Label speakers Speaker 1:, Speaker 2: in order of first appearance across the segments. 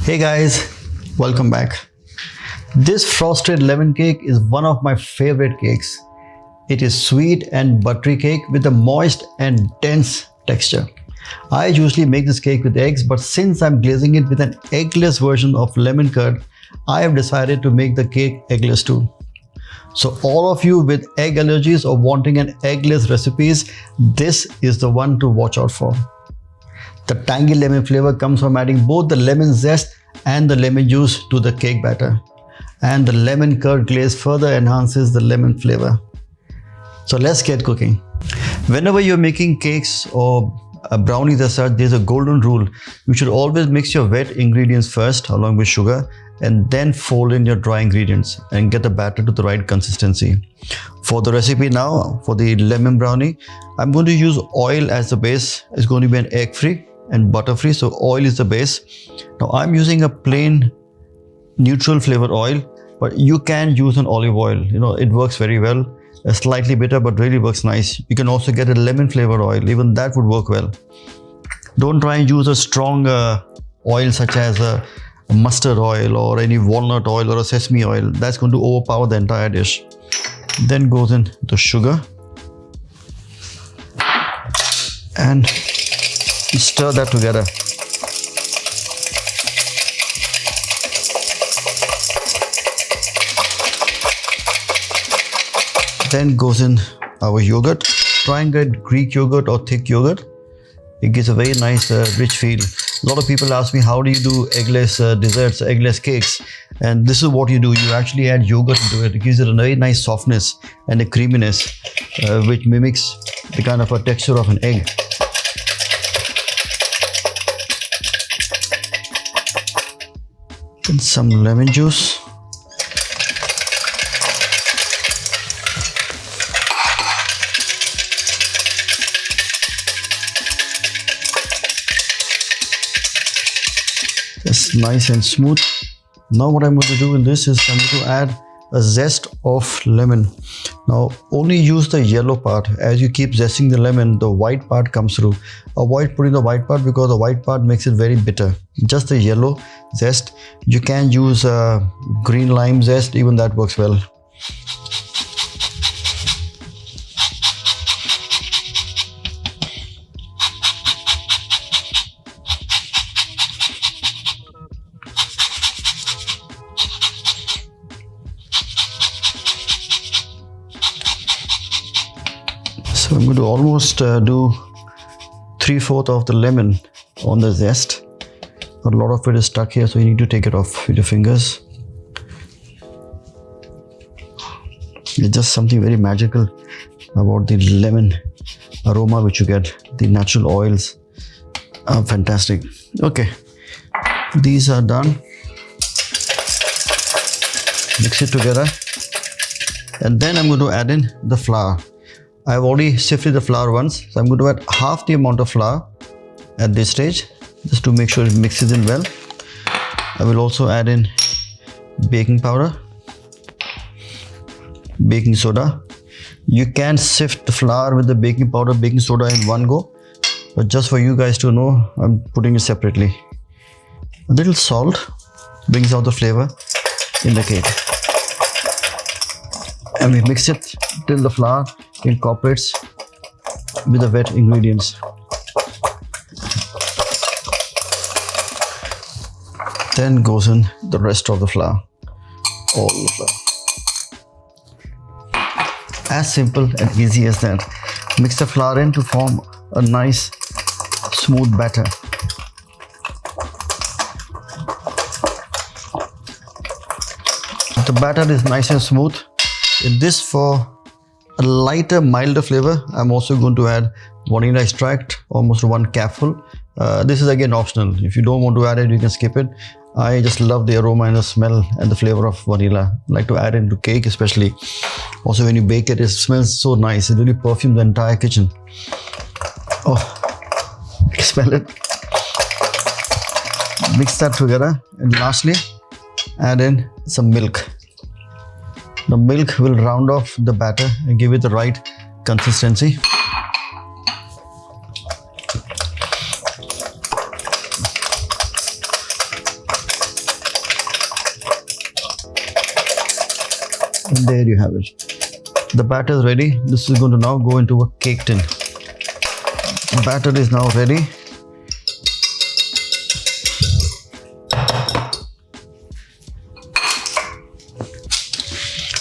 Speaker 1: Hey guys, welcome back. This frosted lemon cake is one of my favorite cakes. It is sweet and buttery cake with a moist and dense texture. I usually make this cake with eggs, but since I'm glazing it with an eggless version of lemon curd, I have decided to make the cake eggless too. So all of you with egg allergies or wanting an eggless recipes, this is the one to watch out for. The tangy lemon flavor comes from adding both the lemon zest and the lemon juice to the cake batter. And the lemon curd glaze further enhances the lemon flavor. So let's get cooking. Whenever you're making cakes or brownies as such, there's a golden rule. You should always mix your wet ingredients first along with sugar and then fold in your dry ingredients and get the batter to the right consistency. For the recipe now, for the lemon brownie, I'm going to use oil as the base. It's going to be an egg-free and butter-free, so oil is the base. Now I'm using a plain neutral flavored oil, but you can use an olive oil. It works very well. Slightly bitter, but really works nice. You can also get a lemon flavored oil. Even that would work well. Don't try and use a strong oil such as a mustard oil or any walnut oil or a sesame oil. That's going to overpower the entire dish. Then goes in the sugar and stir that together. Then goes in our yogurt. Try and get Greek yogurt or thick yogurt. It gives a very nice rich feel. A lot of people ask me, how do you do eggless desserts, eggless cakes? And this is what you do. You actually add yogurt into it. It gives it a very nice softness and a creaminess, which mimics the kind of a texture of an egg. And some lemon juice. It's nice and smooth. Now what I'm going to do in this is I'm going to add a zest of lemon. Now only use the yellow part. As you keep zesting the lemon, the white part comes through. Avoid putting the white part because the white part makes it very bitter. Just the yellow zest. You can use green lime zest, even that works well. So I'm going to almost do 3/4 of the lemon on the zest. A lot of it is stuck here, so you need to take it off with your fingers. It's just something very magical about the lemon aroma which you get. The natural oils are fantastic. Okay, these are done. Mix it together. And then I'm going to add in the flour. I've already sifted the flour once, so I'm going to add half the amount of flour at this stage, just to make sure it mixes in well. I will also add in baking powder, baking soda. You can sift the flour with the baking powder, baking soda in one go, but just for you guys to know, I'm putting it separately. A little salt brings out the flavor in the cake. And we mix it till the flour incorporates with the wet ingredients. Then goes in the rest of the flour, all the flour. As simple and easy as that. Mix the flour in to form a nice smooth batter. The batter is nice and smooth. In this, for a lighter, milder flavor, I'm also going to add vanilla extract, almost 1 capful. This is again optional. If you don't want to add it, you can skip it. I just love the aroma and the smell and the flavor of vanilla. I like to add it into cake especially. Also when you bake it, it smells so nice. It really perfumes the entire kitchen. Oh, I can smell it. Mix that together and lastly, add in some milk. The milk will round off the batter and give it the right consistency. And there you have it. The batter is ready. This is going to now go into a cake tin. The batter is now ready.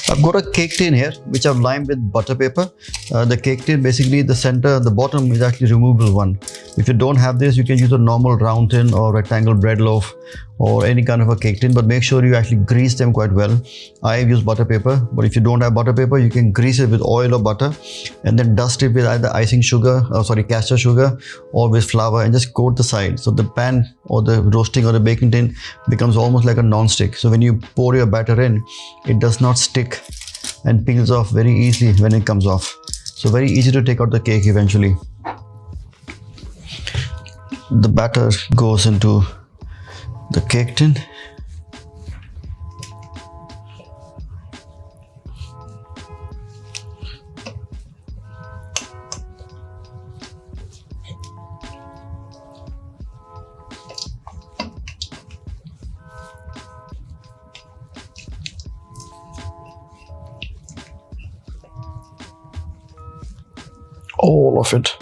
Speaker 1: I've got a cake tin here which I've lined with butter paper. The cake tin, basically the center, the bottom is actually removable one. If you don't have this, you can use a normal round tin or rectangle bread loaf or any kind of a cake tin, but make sure you actually grease them quite well. I use butter paper, but if you don't have butter paper, you can grease it with oil or butter and then dust it with either castor sugar or with flour and just coat the side. So the pan or the roasting or the baking tin becomes almost like a non-stick. So when you pour your batter in, it does not stick and peels off very easily when it comes off. So very easy to take out the cake eventually. The batter goes into the cake tin. All of it.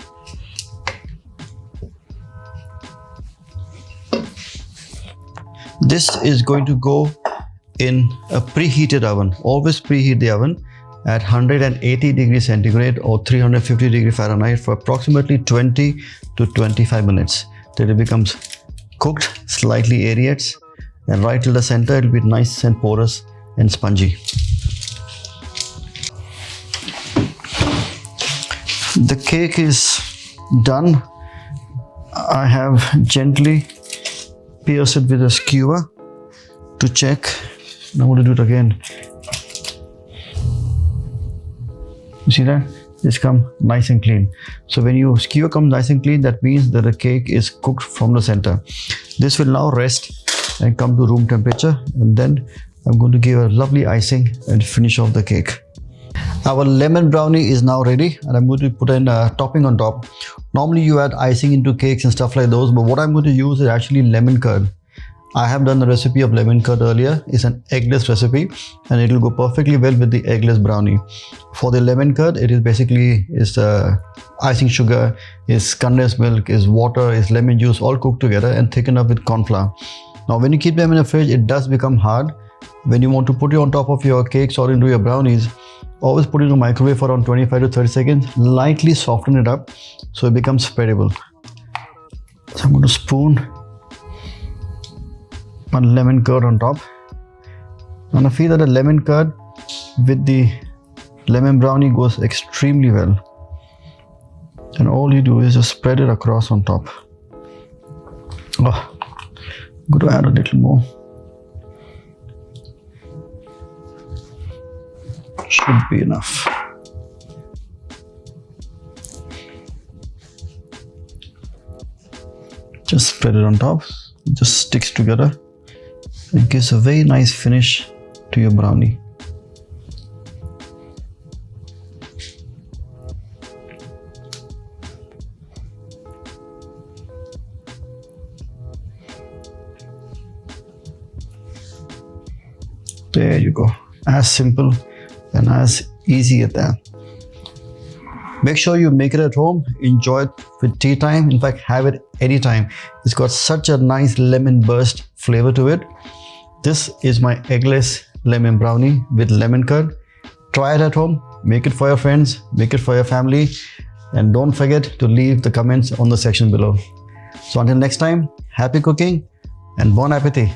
Speaker 1: This is going to go in a preheated oven. Always preheat the oven at 180 degrees centigrade or 350 degrees Fahrenheit for approximately 20 to 25 minutes till it becomes cooked, slightly aerates, and right till the center it will be nice and porous and spongy. The cake is done. I have gently pierced it with a skewer to check. Now I'm going to do it again. You see that? It's come nice and clean. So when your skewer comes nice and clean, that means that the cake is cooked from the center. This will now rest and come to room temperature, and then I'm going to give a lovely icing and finish off the cake. Our lemon brownie is now ready, and I'm going to put in a topping on top. Normally you add icing into cakes and stuff like those, but what I'm going to use is actually lemon curd. I have done the recipe of lemon curd earlier. It's an eggless recipe and it will go perfectly well with the eggless brownie. For the lemon curd, it is basically icing sugar, is condensed milk, is water, is lemon juice, all cooked together and thickened up with corn flour. Now when you keep them in the fridge, it does become hard. When you want to put it on top of your cakes or into your brownies, always put it in the microwave for around 25 to 30 seconds, lightly soften it up so it becomes spreadable. So I'm going to spoon my lemon curd on top, and I feel that the lemon curd with the lemon brownie goes extremely well. And all you do is just spread it across on top. Oh, I'm going to add a little more. Should be enough. Just spread it on top. It just sticks together. It gives a very nice finish to your brownie. There you go. As simple and as easy as that. Make sure you make it at home, enjoy it with tea time. In fact, have it anytime. It's got such a nice lemon burst flavor to it. This is my eggless lemon brownie with lemon curd. Try it at home, make it for your friends, make it for your family, and don't forget to leave the comments on the section below. So until next time, happy cooking and bon appetit.